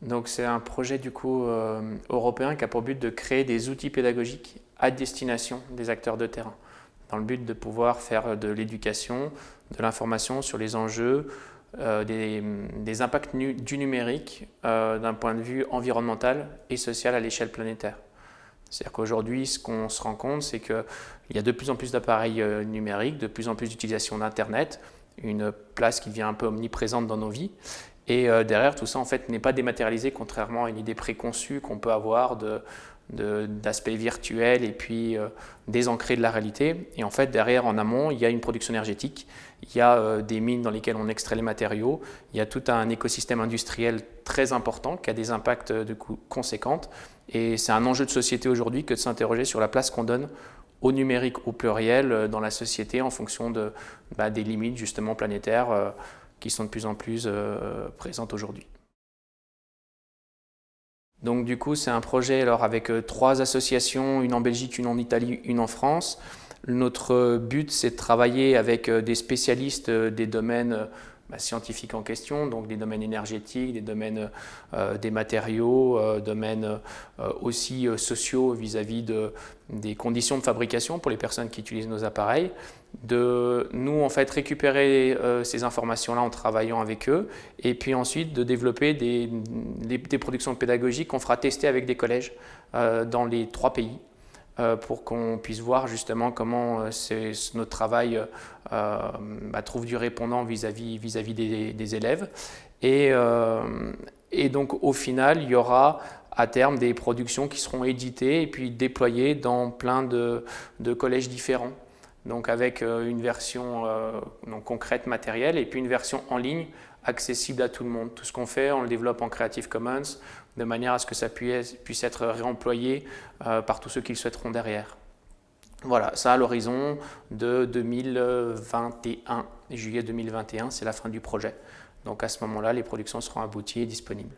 Donc c'est un projet du coup européen qui a pour but de créer des outils pédagogiques à destination des acteurs de terrain, dans le but de pouvoir faire de l'éducation, de l'information sur les enjeux, des impacts du numérique d'un point de vue environnemental et social à l'échelle planétaire. C'est-à-dire qu'aujourd'hui, ce qu'on se rend compte, c'est qu'il y a de plus en plus d'appareils numériques, de plus en plus d'utilisation d'Internet, une place qui devient un peu omniprésente dans nos vies. Et derrière, tout ça, en fait, n'est pas dématérialisé, contrairement à une idée préconçue qu'on peut avoir d'aspect virtuel et puis désancré de la réalité. Et en fait, derrière, en amont, il y a une production énergétique, il y a des mines dans lesquelles on extrait les matériaux, il y a tout un écosystème industriel très important qui a des impacts de coûts conséquents. Et c'est un enjeu de société aujourd'hui que de s'interroger sur la place qu'on donne au numérique au pluriel dans la société en fonction des limites justement planétaires qui sont de plus en plus présentes aujourd'hui. Donc du coup, c'est un projet alors, avec 3 associations, une en Belgique, une en Italie, une en France. Notre but, c'est de travailler avec des spécialistes des domaines scientifiques en question, donc des domaines énergétiques, des domaines des matériaux, domaines aussi sociaux vis-à-vis des conditions de fabrication pour les personnes qui utilisent nos appareils, de nous en fait récupérer ces informations-là en travaillant avec eux et puis ensuite de développer des productions pédagogiques qu'on fera tester avec des collèges dans les 3 pays. Pour qu'on puisse voir justement comment notre travail trouve du répondant vis-à-vis des élèves. Et donc au final, il y aura à terme des productions qui seront éditées et puis déployées dans plein de collèges différents. Donc avec une version concrète matérielle et puis une version en ligne accessible à tout le monde. Tout ce qu'on fait, on le développe en Creative Commons de manière à ce que ça puisse être réemployé par tous ceux qui le souhaiteront derrière. Voilà, ça à l'horizon de 2021, juillet 2021, c'est la fin du projet. Donc à ce moment-là, les productions seront abouties et disponibles.